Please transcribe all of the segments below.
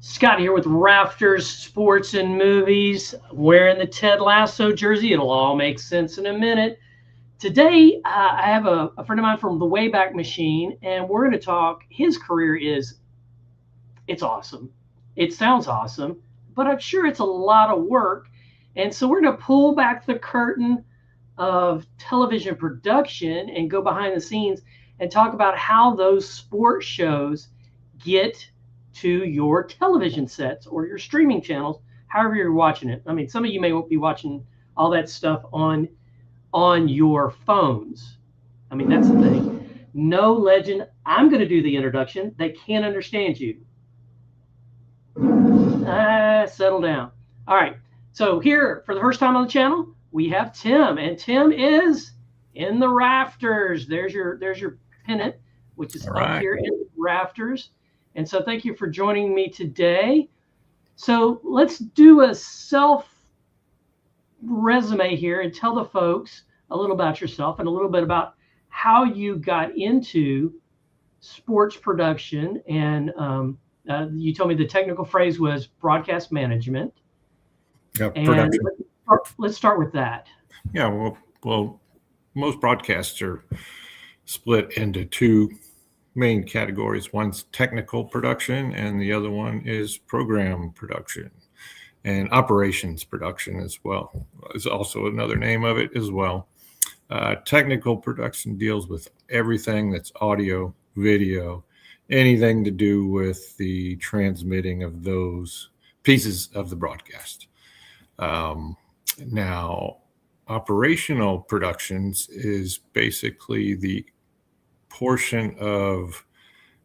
Scott here with Rafters, Sports and Movies. Wearing the Ted Lasso jersey. It'll all make sense in a minute. Today, I have a friend of mine from the Wayback Machine, and we're going to talk. His career it's awesome. It sounds awesome, but I'm sure it's a lot of work. And so we're going to pull back the curtain of television production and go behind the scenes and talk about how those sports shows get to your television sets or your streaming channels, however you're watching it. I mean, some of you may be watching all that stuff on your phones. I mean, that's the thing. No legend. I'm going to do the introduction. They can't understand you. Settle down. All right. So here, for the first time on the channel, we have Tim, and Tim is in the Rafters. There's your pennant, which is up here in the Rafters. And so thank you for joining me today. So let's do a self resume here and tell the folks a little about yourself and a little bit about how you got into sports production. And you told me the technical phrase was broadcast management. Yeah, production. And let's start with that. Yeah, well, most broadcasts are split into two main categories. One's technical production, and the other one is program production, and operations production as well is also another name of it as well. Technical production deals with everything that's audio, video, anything to do with the transmitting of those pieces of the broadcast. Now, operational productions is basically the portion of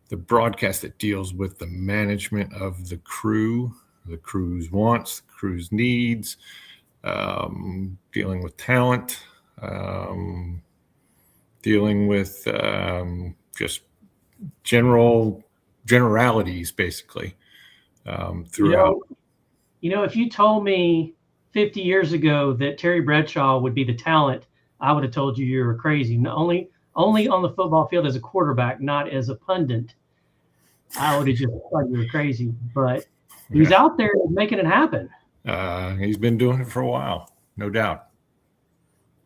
the broadcast that deals with the management of the crew, the crew's wants, the crew's needs, dealing with talent, dealing with just generalities, basically, throughout. If you told me 50 years ago that Terry Bradshaw would be the talent, I would have told you were crazy. Only on the football field as a quarterback, not as a pundit. I would have just thought you were crazy, but he's out there making it happen. He's been doing it for a while, no doubt.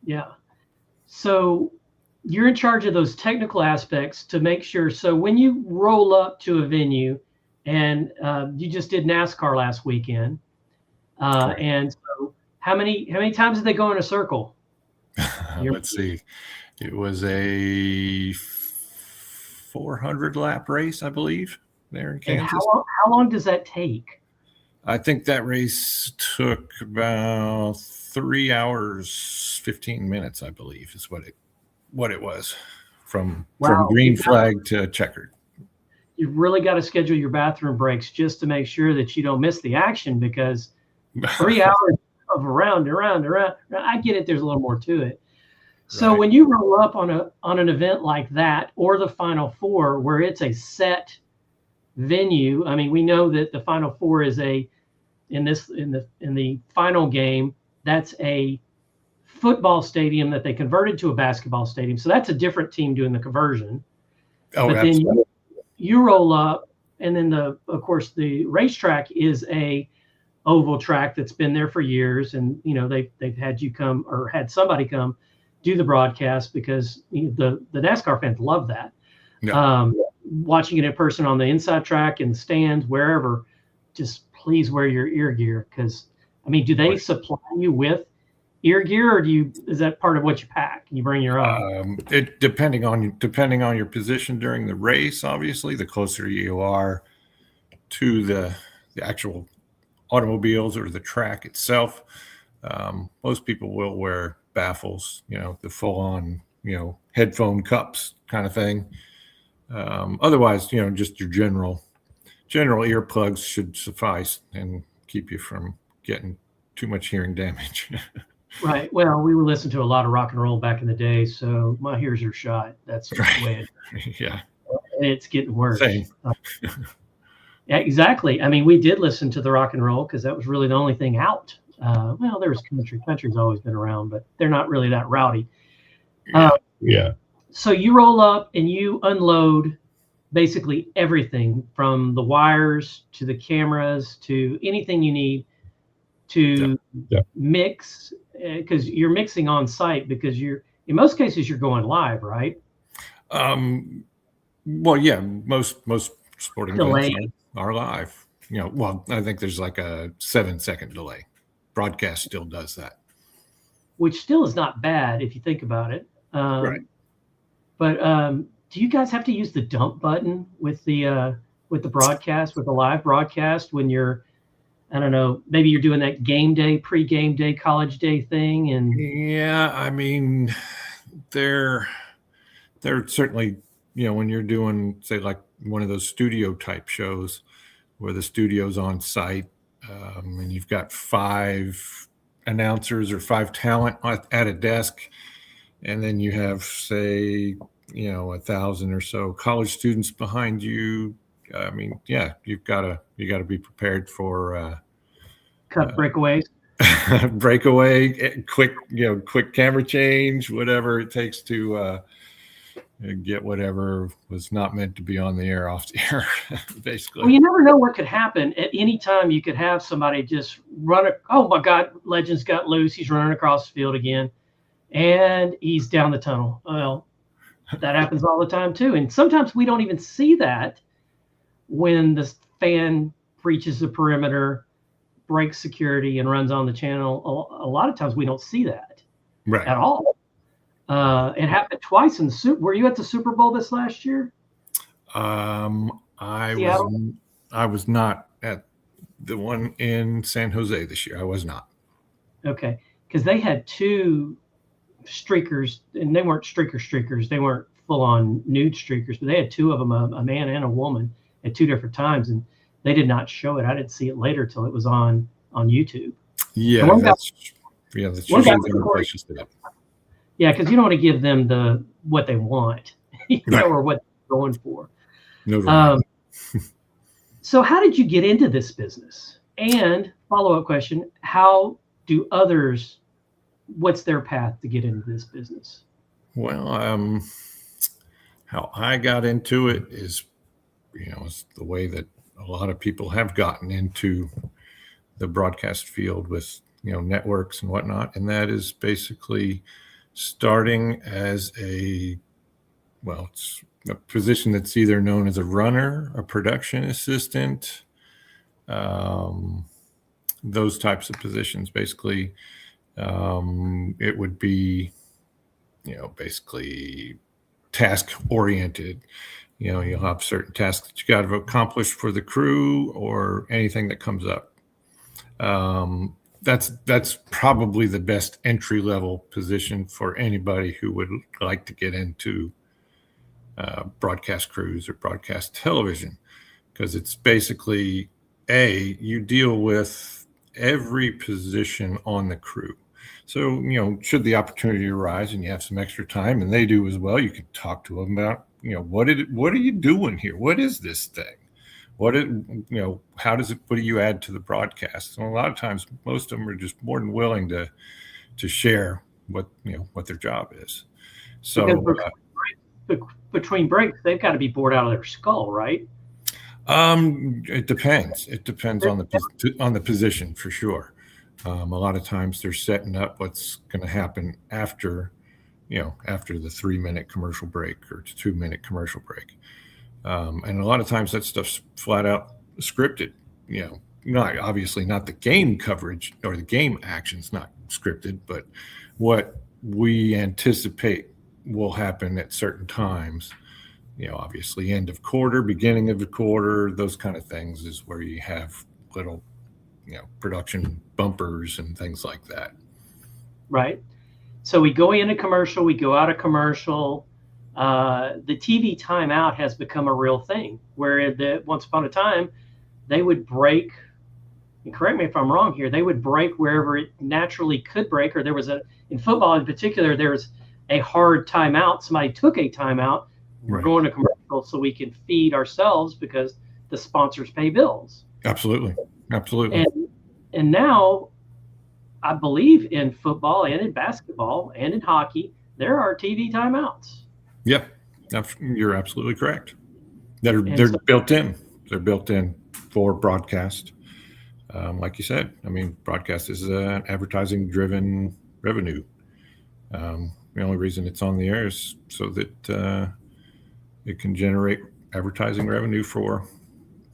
Yeah. So you're in charge of those technical aspects to make sure. So when you roll up to a venue, and you just did NASCAR last weekend, and so how many times did they go in a circle? Let's see. It was a 400 lap race, I believe, there in Kansas. And how long does that take? I think that race took about 3 hours, 15 minutes, I believe, is what it was from green flag to checkered. You've really got to schedule your bathroom breaks just to make sure that you don't miss the action, because 3 hours of around. I get it. There's a little more to it. So When you roll up on an event like that, or the Final Four, where it's a set venue, I mean, we know that the Final Four is in the final game, that's a football stadium that they converted to a basketball stadium. So that's a different team doing the conversion. Oh, but absolutely. Then you roll up, and then of course the racetrack is a oval track that's been there for years, and they've had you come, or had somebody come do the broadcast, because the NASCAR fans love that. Yeah. Watching it in person on the inside track, in the stands, wherever, just please wear your ear gear, because do they supply you with ear gear, or is that part of what you pack? You bring your own? It depending on your position during the race. Obviously, the closer you are to the actual automobiles or the track itself, most people will wear baffles, the full-on, headphone cups kind of thing. Otherwise, just your general earplugs should suffice and keep you from getting too much hearing damage. Right. Well, we were listening to a lot of rock and roll back in the day, so my ears are shot. That's the way yeah. It's getting worse. Same. Yeah, exactly. We did listen to the rock and roll because that was really the only thing out. Well, there was country. Country's always been around, but they're not really that rowdy. Yeah. So you roll up and you unload basically everything from the wires to the cameras to anything you need to mix, because you're mixing on site, because you're in most cases you're going live, right? Well, yeah, most sporting events Delay, are live. Well, I think there's like a 7-second delay. Broadcast still does that. which still is not bad if you think about it. Right. But do you guys have to use the dump button with the broadcast, with the live broadcast, when you're, I don't know, maybe you're doing that game day, pre-game day, college day thing? And Yeah, I mean, they're certainly, when you're doing, say, like one of those studio type shows where the studio's on site, and you've got 5 announcers or 5 talent at a desk, and then you have, say, 1,000 or so college students behind you. I mean, yeah, you got to be prepared for cut breakaways. breakaway, quick camera change, whatever it takes to get whatever was not meant to be on the air off the air, basically. Well, you never know what could happen at any time. You could have somebody just run. Oh my God, Legends got loose. He's running across the field again, and he's down the tunnel. Well, that happens all the time too. And sometimes we don't even see that when the fan breaches the perimeter, breaks security, and runs on the channel. A lot of times we don't see that at all. It happened twice in the Super. Were you at the Super Bowl this last year? I was not at the one in San Jose this year. I was not. Okay, because they had 2 streakers, and they weren't streakers. They weren't full-on nude streakers, but they had 2 of them, a man and a woman, at 2 different times, and they did not show it. I didn't see it later till it was on YouTube. Yeah, that's usually the place to it. Yeah, because you don't want to give them what they want, or what they're going for. No. So how did you get into this business? And follow-up question, how do others, what's their path to get into this business? Well, how I got into it is, it's the way that a lot of people have gotten into the broadcast field with, networks and whatnot. And that is basically starting as it's a position that's either known as a runner, a production assistant, those types of positions. Basically, it would be, basically task oriented. You'll have certain tasks that you got to accomplish for the crew or anything that comes up. That's probably the best entry level position for anybody who would like to get into broadcast crews or broadcast television, because it's basically you deal with every position on the crew. So, should the opportunity arise and you have some extra time, and they do as well, you can talk to them about, what are you doing here? What is this thing? What do you add to the broadcast? And a lot of times, most of them are just more than willing to share what their job is. So between breaks, they've got to be bored out of their skull, right? It depends. It depends on the position, for sure. A lot of times they're setting up what's going to happen after the 3-minute commercial break or 2-minute commercial break. And a lot of times that stuff's flat out scripted, obviously not the game coverage or the game action's not scripted, but what we anticipate will happen at certain times, obviously end of quarter, beginning of the quarter, those kind of things is where you have little, production bumpers and things like that. Right. So we go into commercial, we go out of commercial. The TV timeout has become a real thing, where once upon a time they would break, and correct me if I'm wrong here, they would break wherever it naturally could break, or there was in football in particular, there was a hard timeout. Somebody took a timeout. We're going to commercial so we can feed ourselves because the sponsors pay bills. Absolutely. And now, I believe in football and in basketball and in hockey, there are TV timeouts. Yep, you're absolutely correct. They're built in. They're built in for broadcast. Like you said, I mean, broadcast is an advertising-driven revenue. The only reason it's on the air is so that it can generate advertising revenue for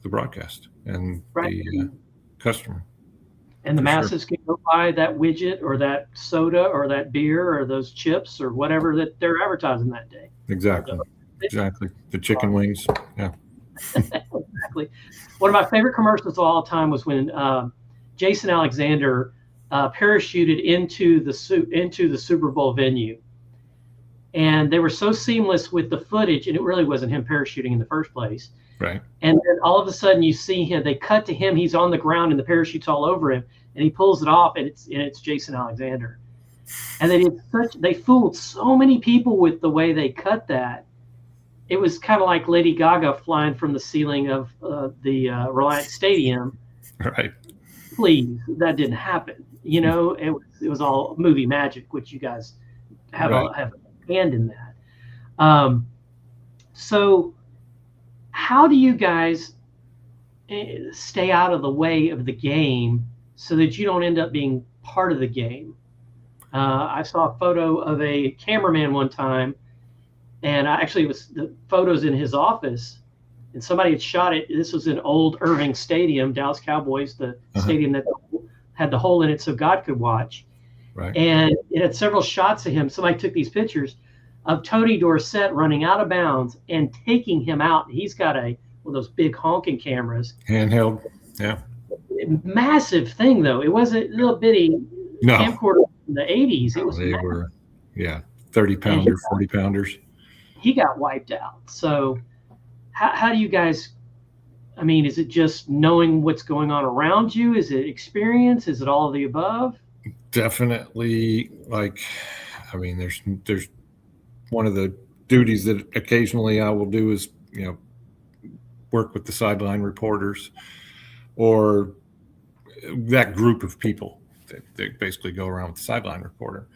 the broadcast and the customer. And the masses can go buy that widget or that soda or that beer or those chips or whatever that they're advertising that day. Exactly. The chicken wings. Yeah. Exactly. One of my favorite commercials of all time was when Jason Alexander parachuted into the Super Bowl venue. And they were so seamless with the footage, and it really wasn't him parachuting in the first place. Right. And then all of a sudden you see him, they cut to him, he's on the ground and the parachute's all over him, and he pulls it off, and it's Jason Alexander. And they fooled so many people with the way they cut that. It was kind of like Lady Gaga flying from the ceiling of the Reliant Stadium. Right. Please, that didn't happen. You know, it was all movie magic, which you guys have a hand in that. So how do you guys stay out of the way of the game so that you don't end up being part of the game? I saw a photo of a cameraman one time, and it was the photos in his office, and somebody had shot it. This was in old Irving Stadium, Dallas Cowboys, the stadium that had the hole in it so God could watch. Right. And it had several shots of him. Somebody took these pictures of Tony Dorsett running out of bounds and taking him out. He's got one of those big honking cameras. Handheld. Yeah. Massive thing, though. It wasn't a little bitty camcorder in the 80s. It was they were 30-pounder, 40-pounders. He got wiped out. So how do you guys, I mean, is it just knowing what's going on around you? Is it experience? Is it all of the above? Definitely. There's one of the duties that occasionally I will do is, work with the sideline reporters or that group of people that basically go around with the sideline reporter.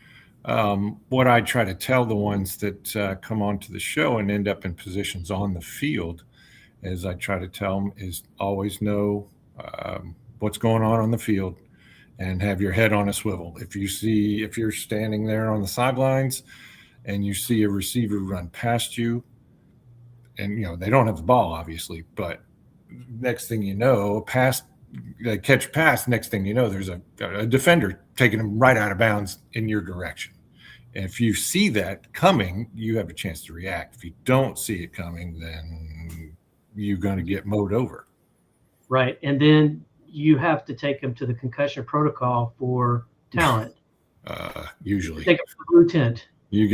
What I try to tell the ones that come onto the show and end up in positions on the field, as I try to tell them, is always know what's going on the field and have your head on a swivel. If you're standing there on the sidelines and you see a receiver run past you, and they don't have the ball obviously, but next thing you know, they catch a pass. Next thing you know, there's a defender taking them right out of bounds in your direction. And if you see that coming, you have a chance to react. If you don't see it coming, then you're going to get mowed over. Right, and then you have to take them to the concussion protocol for talent. Usually, take them to the blue tent. You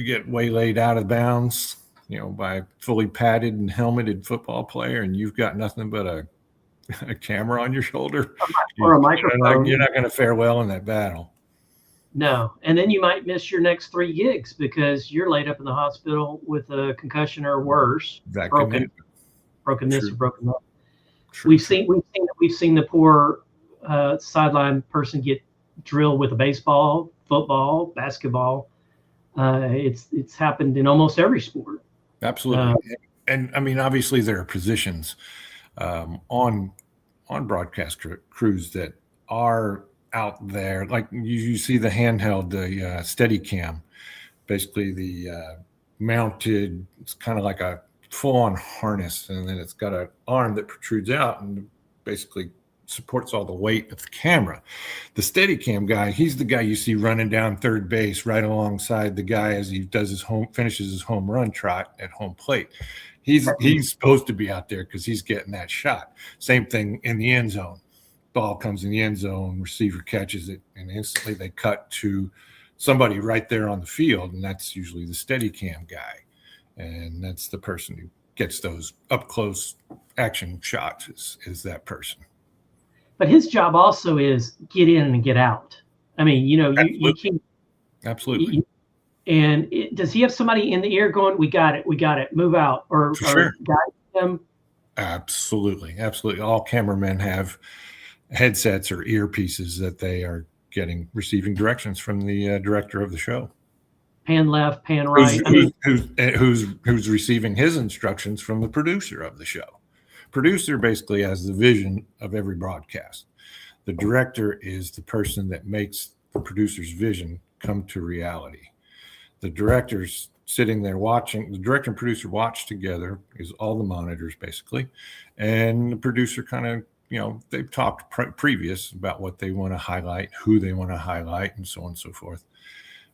get waylaid out of bounds, by a fully padded and helmeted football player, and you've got nothing but a camera on your shoulder or a microphone. You're not going to fare well in that battle. No, and then you might miss your next 3 gigs because you're laid up in the hospital with a concussion or worse, broken this or broken that. We've seen the poor sideline person get drilled with a baseball, football, basketball. It's happened in almost every sport. Absolutely. And I mean, obviously there are positions on broadcast crews that are out there. Like you see the handheld, the steady cam, basically the mounted, it's kind of like a full-on harness, and then it's got an arm that protrudes out and basically supports all the weight of the camera. The Steadicam guy, he's the guy you see running down third base right alongside the guy as he does finishes his home run trot at home plate. He's supposed to be out there because he's getting that shot. Same thing in the end zone. Ball comes in the end zone, receiver catches it, and instantly they cut to somebody right there on the field, and that's usually the Steadicam guy. And that's the person who gets those up-close action shots is that person. But his job also is get in and get out. I mean, you can't. Absolutely. Does he have somebody in the ear going, we got it, move out, or sure. guide him? Absolutely. All cameramen have headsets or earpieces that they are receiving directions from the director of the show. pan left, pan who's right. I mean, who's receiving his instructions from the producer of the show. Producer basically has the vision of every broadcast. The director is the person that makes the producer's vision come to reality. The director's sitting there watching. The director and producer watch together, is all the monitors basically, and the producer kind of, they've talked previous about what they want to highlight, who they want to highlight, and so on and so forth.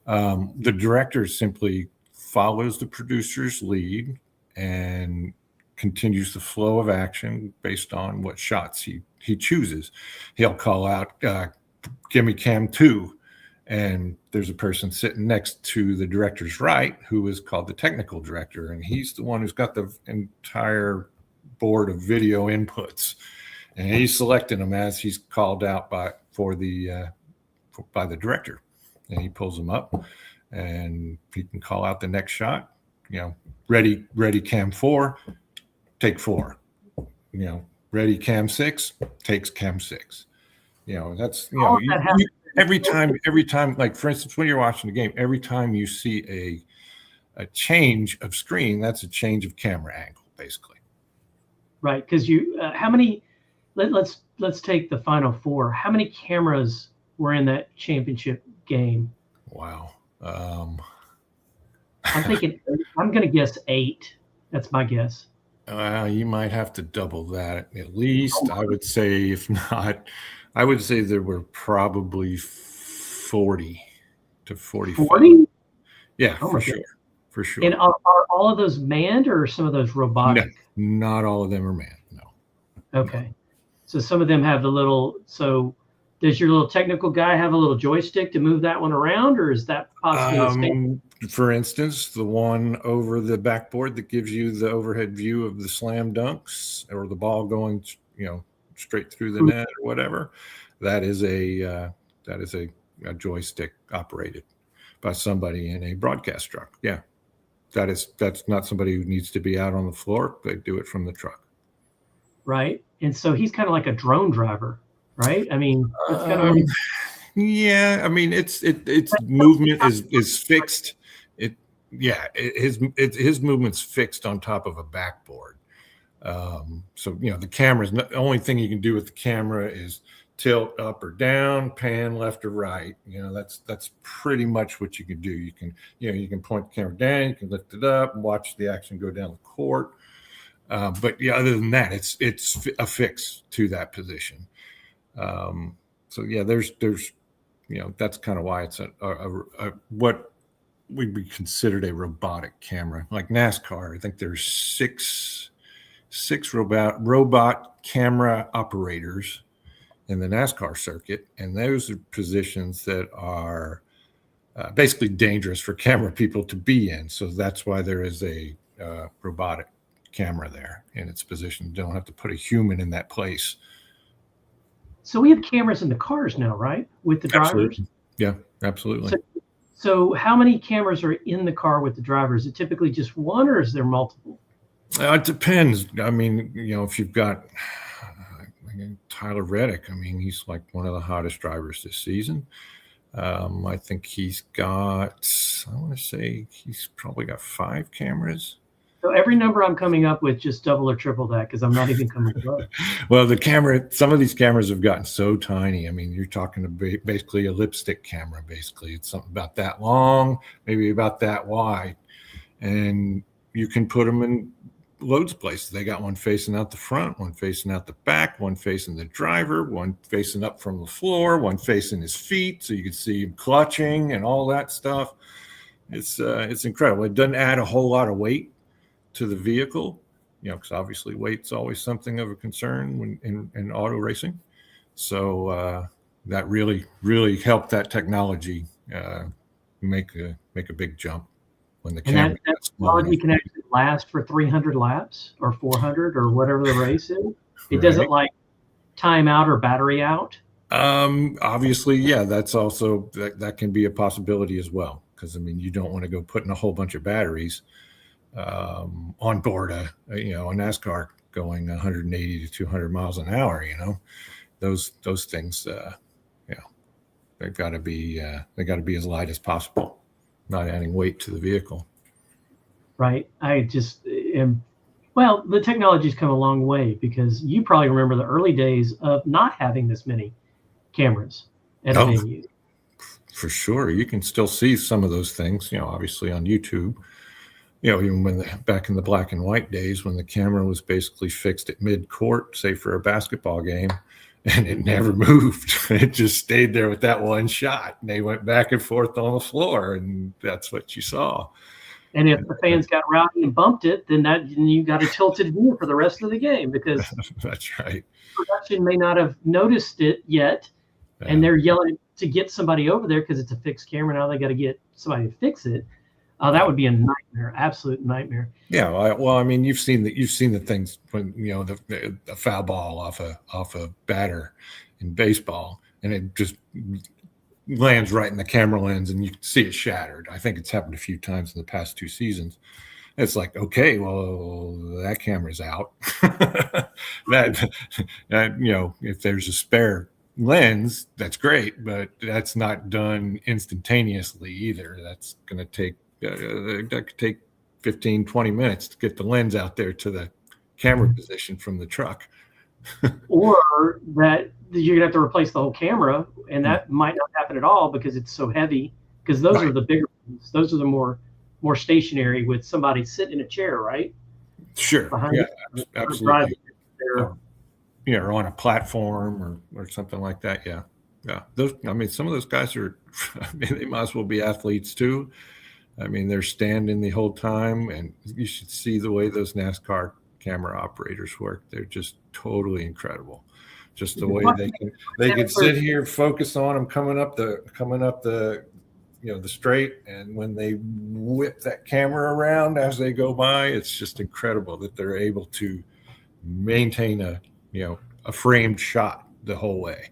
The director simply follows the producer's lead and continues the flow of action based on what shots he chooses. He'll call out, give me cam 2. And there's a person sitting next to the director's right who is called the technical director. And he's the one who's got the entire board of video inputs. And he's selecting them as he's called out by the director. And he pulls them up and he can call out the next shot, ready cam 4, take 4, ready cam 6, takes cam 6. That's, every time, like for instance, when you're watching the game, every time you see a change of screen, that's a change of camera angle, basically. Right. Because how many, let's take the Final Four. How many cameras were in that championship game? Wow. I'm thinking, I'm going to guess 8. That's my guess. You might have to double that at least. I would say, if not, I would say there were probably 40 to 45. 40? Yeah, for sure. For sure. And are all of those manned or are some of those robotic? No, not all of them are manned. No. Okay. No. So some of them have so does your little technical guy have a little joystick to move that one around, or is that possibly for instance, the one over the backboard that gives you the overhead view of the slam dunks or the ball going, straight through the net or whatever, that is a joystick operated by somebody in a broadcast truck. Yeah, that's not somebody who needs to be out on the floor. They do it from the truck. Right, and so he's kind of like a drone driver, right? I mean, it's kind of. Yeah, I mean, its movement is fixed. His movement's fixed on top of a backboard. So the camera's the only thing you can do with the camera is tilt up or down, pan left or right. That's pretty much what you can do. You can point the camera down, you can lift it up and watch the action go down the court. But other than that, it's affixed to that position. So there's that's kind of why it's a what would be considered a robotic camera, like NASCAR. I think there's six robot camera operators in the NASCAR circuit, and those are positions that are basically dangerous for camera people to be in. So that's why there is a robotic camera there in its position. You don't have to put a human in that place. So we have cameras in the cars now, right? With the drivers? Absolutely. Yeah, absolutely. So how many cameras are in the car with the driver? Is it typically just one, or is there multiple? It depends. I mean, if you've got Tyler Reddick, I mean, he's like one of the hottest drivers this season. I think he's got, I want to say he's probably got 5 cameras. So every number I'm coming up with, just double or triple that, because I'm not even coming close. Well, some of these cameras have gotten so tiny. I mean, you're talking basically a lipstick camera. Basically, it's something about that long, maybe about that wide, and you can put them in loads of places. They got one facing out the front, one facing out the back, one facing the driver, one facing up from the floor, one facing his feet, so you can see him clutching and all that stuff. It's incredible. It doesn't add a whole lot of weight to the vehicle, because obviously weight's always something of a concern when in auto racing. So that really helped that technology make a big jump when the camera. That technology can actually last for 300 laps or 400 or whatever the race is. It doesn't like time out or battery out. Obviously, yeah, that's also that can be a possibility as well, because I mean, you don't want to go putting a whole bunch of batteries on board a NASCAR going 180 to 200 miles an hour. Those things, they've got to be as light as possible. not adding weight to the vehicle. Right. I just am. Well, the technology's come a long way because you probably remember the early days of not having this many cameras at a Oh, venue. for sure. You can still see some of those things, obviously on YouTube. Even back in the black and white days when the camera was basically fixed at mid-court, say for a basketball game, and it never moved. It just stayed there with that one shot. And they went back and forth on the floor, and that's what you saw. And if the fans got rowdy and bumped it, then you got a tilted view for the rest of the game because that's right. Production may not have noticed it yet, and they're yelling to get somebody over there because it's a fixed camera. Now they got to get somebody to fix it. That would be a nightmare, absolute nightmare. Yeah, well, I mean, you've seen the things when the foul ball off a batter in baseball, and it just lands right in the camera lens, and you can see it shattered. I think it's happened a few times in the past 2 seasons. It's like, okay, well, that camera's out. that if there's a spare lens, that's great, but that's not done instantaneously either. That's going to take that could take 15, 20 minutes to get the lens out there to the camera position from the truck. Or that you're gonna have to replace the whole camera, and that might not happen at all because it's so heavy. Because those are the bigger ones. Those are the more stationary with somebody sitting in a chair, right? Sure. Behind absolutely. Or on a platform or something like that. Yeah. Some of those guys are. They might as well be athletes too. They're standing the whole time, and you should see the way those NASCAR camera operators work. They're just totally incredible. Just the way they can sit here, focus on them coming up the the straight, and when they whip that camera around as they go by, it's just incredible that they're able to maintain a framed shot the whole way.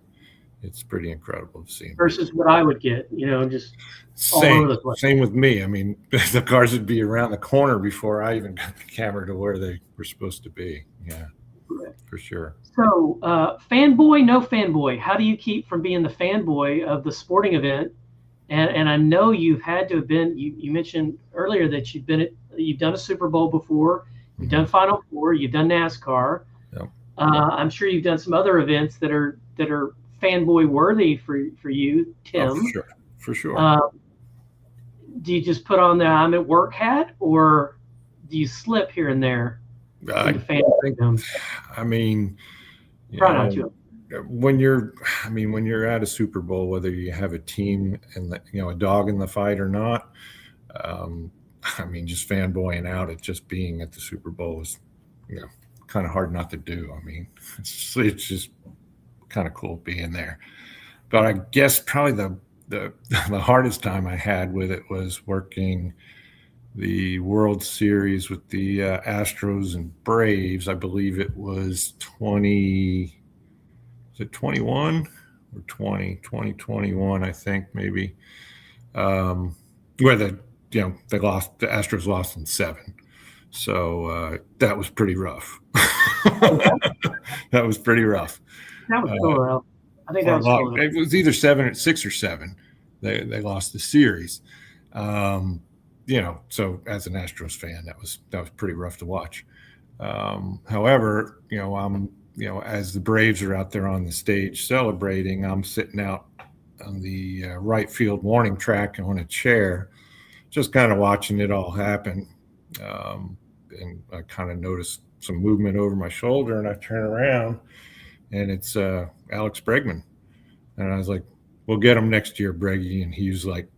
It's pretty incredible to see. Versus what I would get, just all over the place. Same with me. The cars would be around the corner before I even got the camera to where they were supposed to be. Yeah, for sure. So, fanboy, no fanboy. How do you keep from being the fanboy of the sporting event? And I know you've had to have been. You mentioned earlier that you've done a Super Bowl before. You've done Final Four. You've done NASCAR. Yep. I'm sure you've done some other events that are fanboy worthy for you, Tim. Oh, for sure. Do you just put on the I'm at work hat, or do you slip here and there? Try not to. When you're at a Super Bowl, whether you have a team and a dog in the fight or not, just fanboying out at just being at the Super Bowl is kind of hard not to do. It's just kind of cool being there. But I guess probably the hardest time I had with it was working the World Series with the Astros and Braves. I believe it was 21 or 2021, I think maybe, where the Astros lost in 7. So that was pretty rough. That was pretty rough. That was so rough. I think that was cool. It was either 6 or 7. They lost the series. So as an Astros fan, that was pretty rough to watch. However, as the Braves are out there on the stage celebrating, I'm sitting out on the right field warning track on a chair, just kind of watching it all happen. And I kind of noticed some movement over my shoulder, and I turn around, and it's Alex Bregman. And I was like, we'll get him next year, Breggy. And he was like,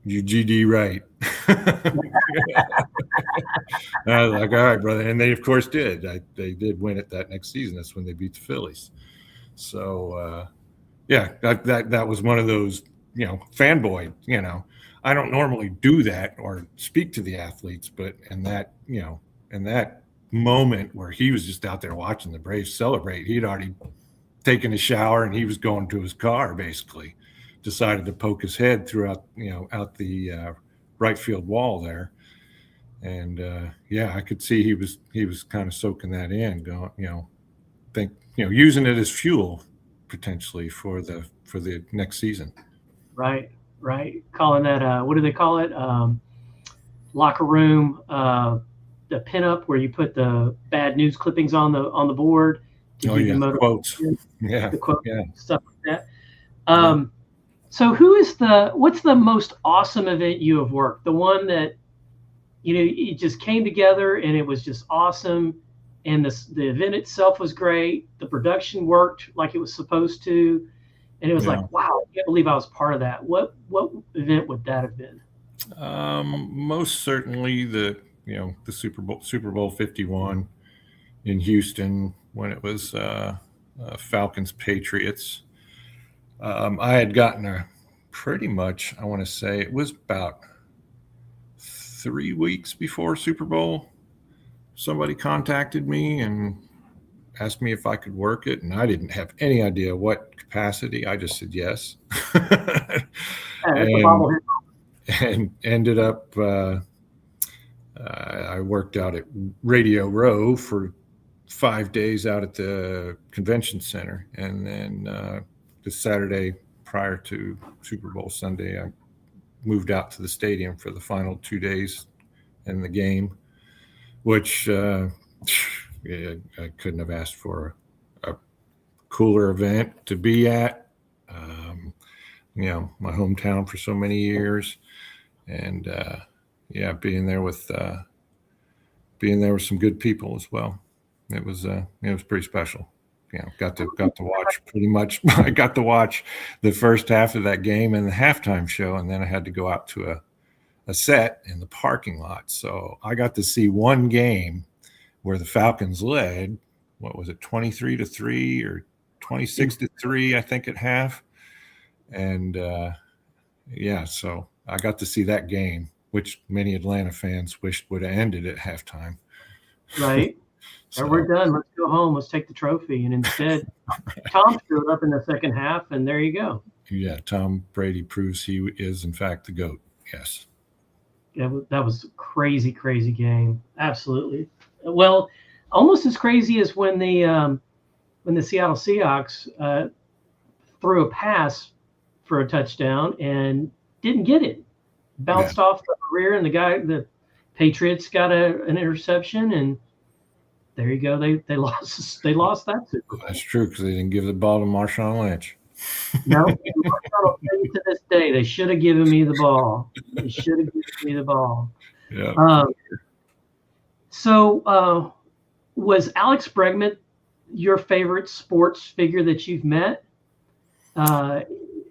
you GD right. I was like, all right, brother. And they, of course, did. They did win it that next season. That's when they beat the Phillies. So, that was one of those, fanboy, I don't normally do that or speak to the athletes, but in that moment where he was just out there watching the Braves celebrate, he'd already taken a shower and he was going to his car, basically decided to poke his head throughout, out the right field wall there. And I could see he was kind of soaking that in, going, using it as fuel potentially for the next season. Right. right? Calling that what do they call it? Locker room, the pinup where you put the bad news clippings on the board to Oh give you yeah, the quotes. motivation, Yeah, the quote, yeah, stuff like that. yeah. So what's the most awesome event you have worked? The one that it just came together and it was just awesome, and the event itself was great. The production worked like it was supposed to, and it was Yeah. like, wow, I can't believe I was part of that. What event would that have been? Most certainly the Super Bowl 51 in Houston when it was Falcons Patriots. I had gotten a pretty much, I want to say it was about 3 weeks before Super Bowl. Somebody contacted me and asked me if I could work it, and I didn't have any idea what capacity. I just said yes, Yeah, it's a and bobblehead. and ended up. I worked out at Radio Row for 5 days out at the convention center, and then the Saturday prior to Super Bowl Sunday, I moved out to the stadium for the final 2 days in the game, which yeah, I couldn't have asked for a cooler event to be at. My hometown for so many years, and yeah, being there with some good people as well. It was pretty special. Got to watch pretty much. I got to watch the first half of that game and the halftime show, and then I had to go out to a set in the parking lot. So I got to see one game where the Falcons led. What was it, 23-3 or 26-3? I think at half. And yeah, so I got to see that game, which many Atlanta fans wished would have ended at halftime. Right. We're So done. Let's go home. Let's take the trophy. And instead, Tom showed up in the second half, and there you go. yeah, Tom Brady proves he is in fact the GOAT. Yes. That was a crazy, crazy game. Absolutely. Well, almost as crazy as when the Seattle Seahawks threw a pass for a touchdown and didn't get it. Yeah, Bounced off the rear, and the Patriots got an interception, and there you go. They lost. They lost that Super that's Bowl. true because they didn't give the ball to Marshawn Lynch. No, I'll tell you to this day, they should have given me the ball. They should have given me the ball. Yeah. Um, so, was Alex Bregman your favorite sports figure that you've met, uh,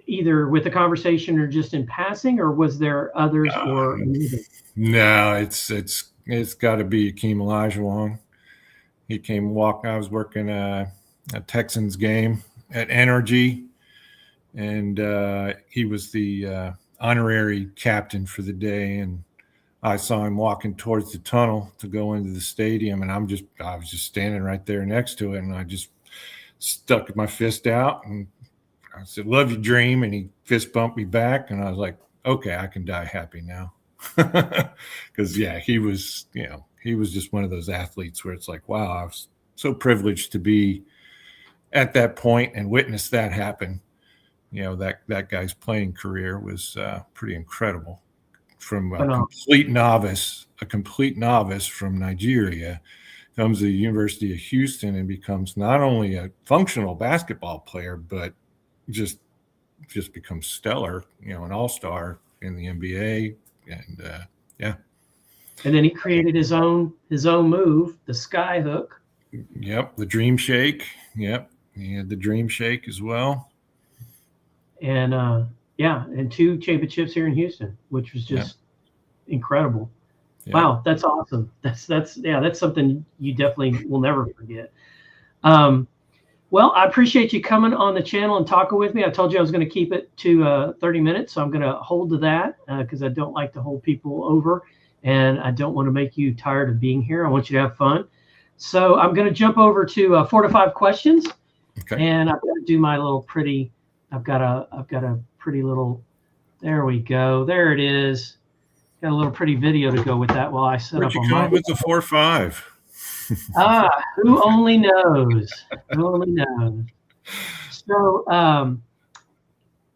either with a conversation or just in passing, or was there others or neither? No, it's got to be Akeem Olajuwon. He came walk. I was working a Texans game at NRG, and he was the honorary captain for the day. And I saw him walking towards the tunnel to go into the stadium, and I was just standing right there next to it, and I just stuck my fist out and I said, "Love you, Dream," and he fist bumped me back, and I was like, "Okay, I can die happy now," because yeah, he was just one of those athletes where it's like, wow, I was so privileged to be at that point and witness that happen. That guy's playing career was pretty incredible. From Phenomenal. a complete novice from Nigeria, comes to the University of Houston and becomes not only a functional basketball player, but just becomes stellar, an all-star in the NBA. And yeah. And then he created his own move, the sky hook. Yep, the Dream Shake. Yep, he had the Dream Shake as well. And yeah, and 2 championships here in Houston, which was Yep. just incredible. Yep. Wow, that's awesome. That's something you definitely will never forget. Um, well, I appreciate you coming on the channel and talking with me. I told you I was going to keep it to 30 minutes, so I'm going to hold to that because I don't like to hold people over, and I don't want to make you tired of being here. I want you to have fun. So I'm going to jump over to 4 to 5 questions, Okay. and I've got to do my little pretty. I've got a pretty little. There we go. There it is. Got a little pretty video to go with that while I set Where'd up you on come my. up with the 4-5? Who only knows? Who only knows? So,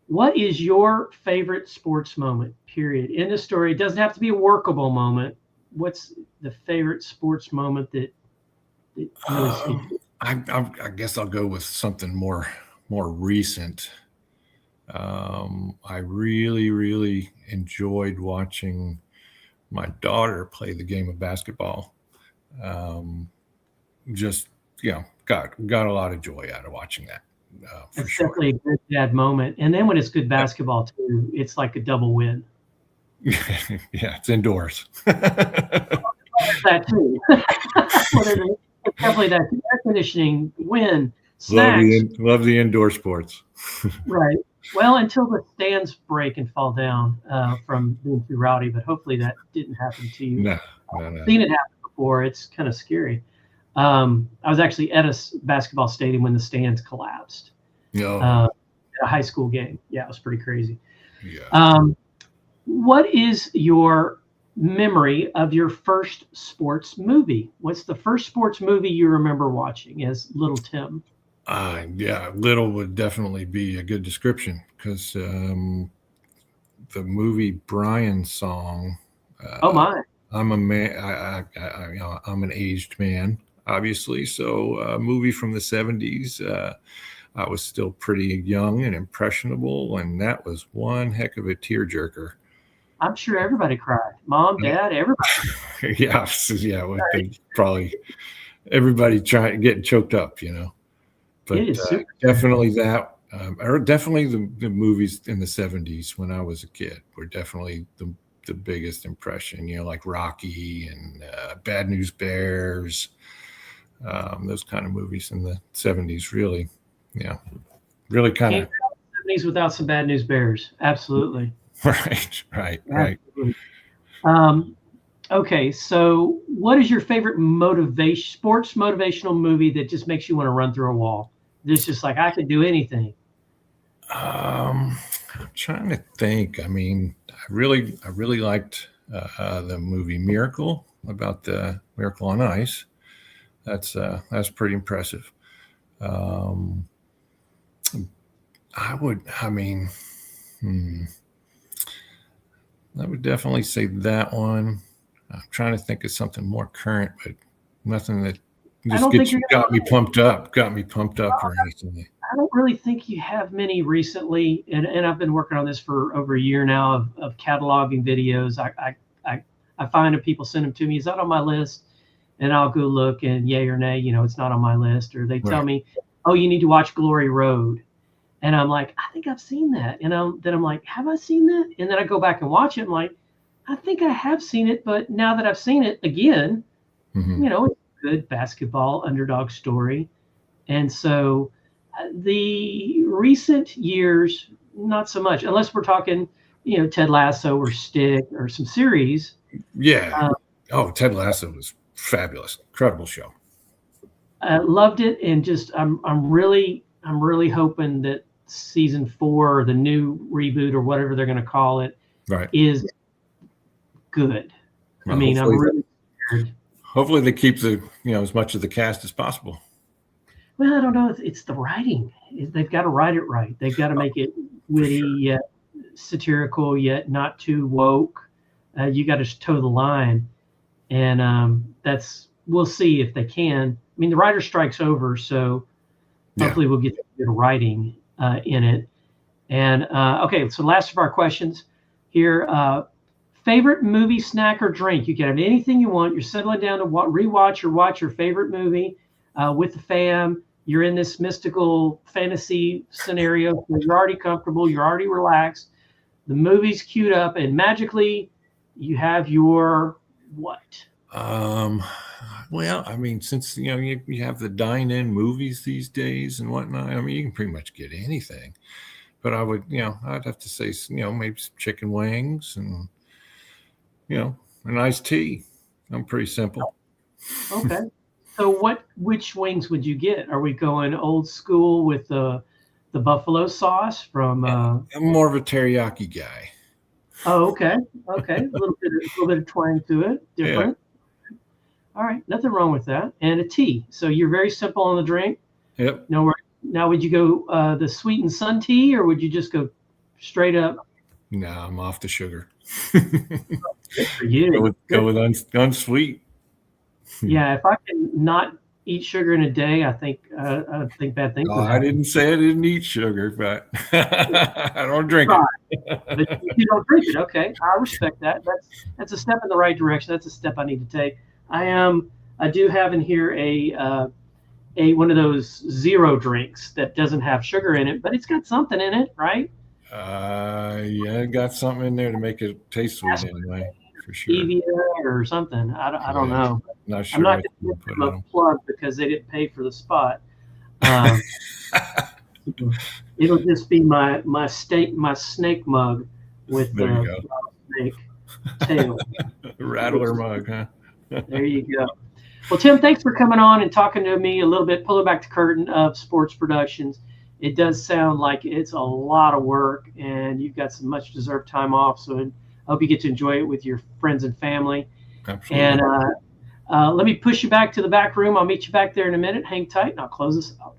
What is your favorite sports moment? Period. End of story. It doesn't have to be a workable moment. What's the favorite sports moment that really sticks? I guess I'll go with something more recent. I really enjoyed watching my daughter play the game of basketball. Um, just got a lot of joy out of watching that, for It's sure. definitely a good dad moment. And then when it's good basketball too, it's like a double win. Yeah, it's indoors. That too. Well, it's definitely that air conditioning, wind, love snacks. love the indoor sports. Right. Well, until the stands break and fall down from being too rowdy, but hopefully that didn't happen to you. No, I've no. seen it happen before. It's kind of scary. I was actually at a basketball stadium when the stands collapsed No. at a high school game. Yeah, it was pretty crazy. Yeah. What is your memory of your first sports movie? What's the first sports movie you remember watching as little Tim? Yeah, little would definitely be a good description because the movie Brian song. Oh my! I'm a man. I'm an aged man, obviously. So, a movie from the '70s. I was still pretty young and impressionable, and that was one heck of a tearjerker. I'm sure everybody cried. Mom, Dad, everybody. Yeah, probably everybody trying getting choked up, It But is super. definitely that, or definitely the movies in the '70s when I was a kid were definitely the biggest impression. Like Rocky and Bad News Bears, those kind of movies in the '70s. Really, really kind Can't of. go the 70s without some bad news bears. Absolutely. Right. Absolutely. Um, okay, so what is your favorite sports motivational movie that just makes you want to run through a wall? This just like I could do anything. I'm trying to think. I mean, I really liked the movie Miracle about the Miracle on Ice. That's pretty impressive. Um, I mean, I would definitely say that one. I'm trying to think of something more current, but nothing that I just don't think got me pumped up or anything. I don't really think you have many recently, and I've been working on this for over a year now of cataloging videos. I find if people send them to me, is that on my list? And I'll go look and yay or nay, it's not on my list. Or they tell Right. me, oh, you need to watch Glory Road. And I'm like, I think I've seen that. And then I'm like, have I seen that? And then I go back and watch it. I'm like, I think I have seen it, but now that I've seen it again, Hmm. it's a good basketball underdog story. And so the recent years, not so much, unless we're talking, Ted Lasso or Stick or some series. Yeah. Uh, Oh, Ted Lasso was fabulous, incredible show. I loved it, and just I'm really hoping that season 4, or the new reboot or whatever they're going to call it, Right. is good. I Well, mean, I'm really scared. hopefully they keep the as much of the cast as possible. Well, I don't know. It's the writing. They've got to write it right. They've got to make it For witty sure. yet satirical yet not too woke. You got to toe the line, and we'll see if they can. I mean, the writer strike's over, so Yeah. hopefully we'll get good writing in it. And okay, so last of our questions here. Favorite movie, snack, or drink? You can have anything you want. You're settling down to rewatch or watch your favorite movie with the fam. You're in this mystical fantasy scenario. So you're already comfortable. You're already relaxed. The movie's queued up, and magically, you have your what? Well, I mean, since you have the dine-in movies these days and whatnot, I mean, you can pretty much get anything. But I'd have to say, maybe some chicken wings and a nice tea. I'm pretty simple. Okay. So which wings would you get? Are we going old school with the buffalo sauce from I'm more of a teriyaki guy. Oh, okay. Okay. A little bit of twang to it. Yeah. Different. All right. Nothing wrong with that. And a tea. So you're very simple on the drink. Yep. No worries. Now, would you go the sweetened sun tea, or would you just go straight up? No, I'm off the sugar. Good for you. Go with unsweet. Yeah, if I can not eat sugar in a day, I think bad things would I happen. didn't say I didn't eat sugar, but I don't drink Right. it. But you don't drink it. Okay, I respect that. That's a step in the right direction. That's a step I need to take. I do have in here a one of those zero drinks that doesn't have sugar in it, but it's got something in it, right? Yeah, got something in there to make it taste sweet anyway, for sure. Stevia or something. I don't know. Not I'm sure not what going you to put give them in a them. plug because they didn't pay for the spot. Um, it'll just be my snake mug with There you the snake tail. Rattler mug, huh? There you go. Well, Tim, thanks for coming on and talking to me a little bit, pulling back the curtain of sports productions. It does sound like it's a lot of work, and you've got some much deserved time off. So I hope you get to enjoy it with your friends and family. Absolutely. And let me push you back to the back room. I'll meet you back there in a minute. Hang tight, and I'll close this out.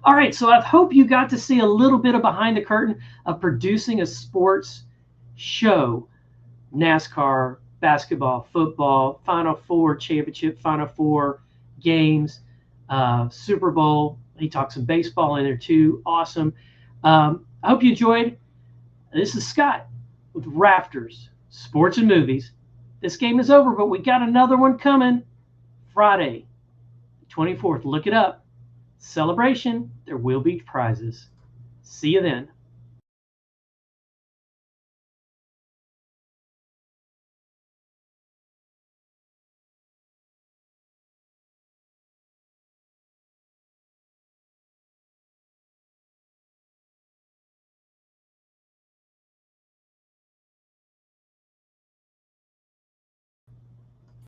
All right, so I hope you got to see a little bit of behind the curtain of producing a sports show. NASCAR, basketball, football, Final Four championship, Final Four games, Super Bowl. He talks some baseball in there too. Awesome. I hope you enjoyed. This is Scott with Rafters, Sports and Movies. This game is over, but we got another one coming Friday, 24th. Look it up. Celebration. There will be prizes. See you then.